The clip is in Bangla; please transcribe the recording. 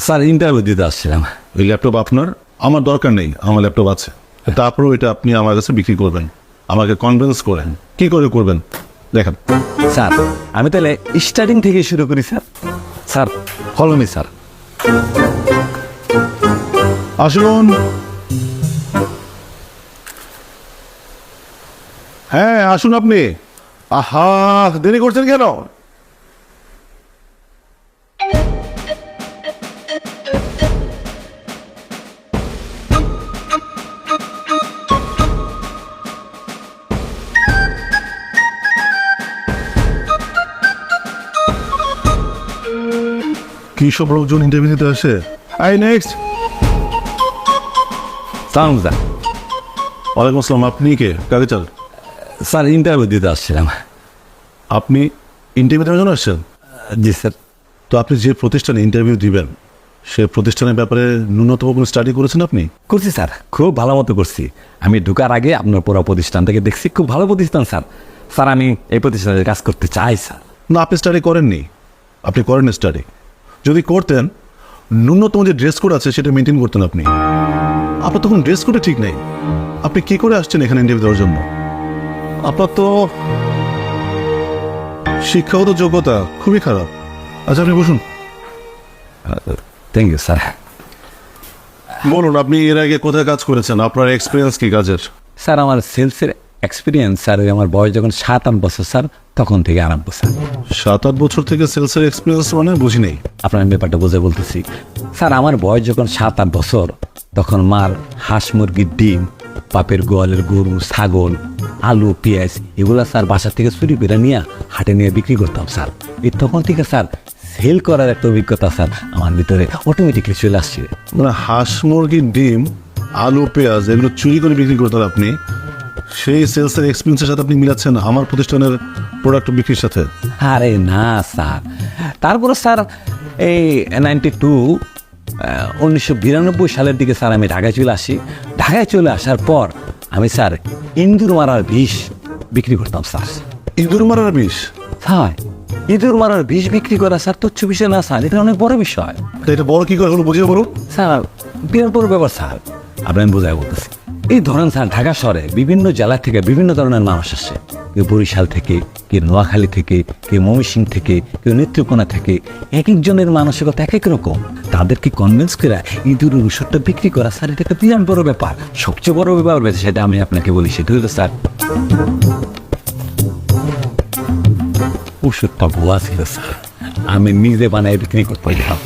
স্যার ইন্টারভিউ দিতে আসছিলাম। ওই ল্যাপটপ আপনার? আমার দরকার নেই, আমার ল্যাপটপ আছে। তারপরেও এটা আপনি আমার কাছে বিক্রি করবেন, আমাকে কনভিন্স করেন। কি করে করবেন দেখেন। স্যার আমি তাহলে স্টার্টিং থেকে শুরু করি sir. Sir follow me sir. আসুন। হ্যাঁ আসুন আপনি। আহা, দেরি করছেন কেন? কি সব লোকজন ইন্টারভিউ দিতে আসে? I next. সালাম স্যার। ওয়ালাইকুম আসসালাম। আপনি কে? কাকে চাল? স্যার ইন্টারভিউ দিতে আসছিলাম। আপনি ইন্টারভিউ দেওয়ার জন্য আসছেন? জি স্যার। তো আপনি যে প্রতিষ্ঠানে ইন্টারভিউ দিবেন সে প্রতিষ্ঠানের ব্যাপারে ন্যূনতম কোনো স্টাডি করেছেন আপনি? করছি স্যার, খুব ভালো মতো করছি। আমি ঢোকার আগে আপনার পুরো প্রতিষ্ঠান থেকে দেখছি, খুব ভালো প্রতিষ্ঠান স্যার। স্যার আমি এই প্রতিষ্ঠানে কাজ করতে চাই স্যার। না, আপনি স্টাডি করেননি। আপনি করেন স্টাডি। যদি করতেন ন্যূনতম যে ড্রেস কোড আছে সেটা মেনটেন করতেন আপনি। আপনার তখন ড্রেস কোডে ঠিক নেই। আপনি কি করে আসছেন এখানে ইন্টারভিউ দেওয়ার জন্য? আপনার তো শিক্ষাগত যোগ্যতা খুবই খারাপ। আচ্ছা আপনি বসুন। Thank you sir. বলুন, আপনি এর আগে কোথায় কাজ করেছেন? আপনার এক্সপিরিয়েন্স কি কাজের? স্যার আমার সেলসের এক্সপিরিয়েন্স স্যার, আমার বয়স যখন 7-8 বছর স্যার, তখন থেকে আরম্ভ স্যার। 7-8 বছর থেকে সেলসের এক্সপিরিয়েন্স মানে বুঝি নেই। আপনার ব্যাপারটা বুঝে বলতেছি স্যার। আমার বয়স যখন 7-8 বছর, তখন মার হাঁস মুরগির ডিম, বাপের গোয়ালের গরু ছাগল, আলু পেঁয়াজ এগুলা স্যার বাসা থেকে চুরি করে নিয়ে হাটে নিয়ে বিক্রি করতাম স্যার। এর তখন থেকে স্যার সেল করার একটা অভিজ্ঞতা স্যার আমার ভিতরে অটোমেটিকলি চলে আসছে। মানে হাঁস মুরগির ডিম, আলু পেঁয়াজ এগুলো চুরি করে বিক্রি করতেন আপনি? সেই সেলসের এক্সপিরিয়েন্সের সাথে আপনি মিলাচ্ছেন আমার প্রতিষ্ঠানের প্রোডাক্ট বিক্রির সাথে? আরে না স্যার। তারপরে স্যার এই 1992 সালের দিকে স্যার আমি ঢাকায় চলে আসি। ঢাকায় চলে আসার পর আমি স্যার ইঁদুর মারার বিষ বিক্রি করতাম স্যার। ইঁদুর মারার বিষ? হ্যাঁ, ইঁদুর মারার বিষ বিক্রি করা স্যার তুচ্ছ বিষয় না স্যার, এটা অনেক বড় বিষয় এটা বড় কি করে হলো বুঝিয়ে বলুন। স্যার। বিরাট বড় ব্যাপার স্যার, আপনার বোঝায় বলতেছি। এই ধরেন স্যার ঢাকা শহরে বিভিন্ন জেলা থেকে বিভিন্ন ধরনের মানুষ আসে। কেউ বরিশাল থেকে, কেউ নোয়াখালী থেকে, কেউ ময়মনসিংহ থেকে, কেউ নেত্রকোনা থেকে। এক একজনের মানসিকতা এক এক রকম। তাদেরকে কনভিন্স করে ইঁদুরের ওষুধটা বিক্রি করা স্যার, এটা একটা বিরাট বড় ব্যাপার। সবচেয়ে বড় ব্যাপার সেটা আমি আপনাকে বলি, সেটা হলো স্যার ওষুধটা ভুয়া ছিল স্যার। আমি নিজে বানায় বিক্রি করতে পারলাম।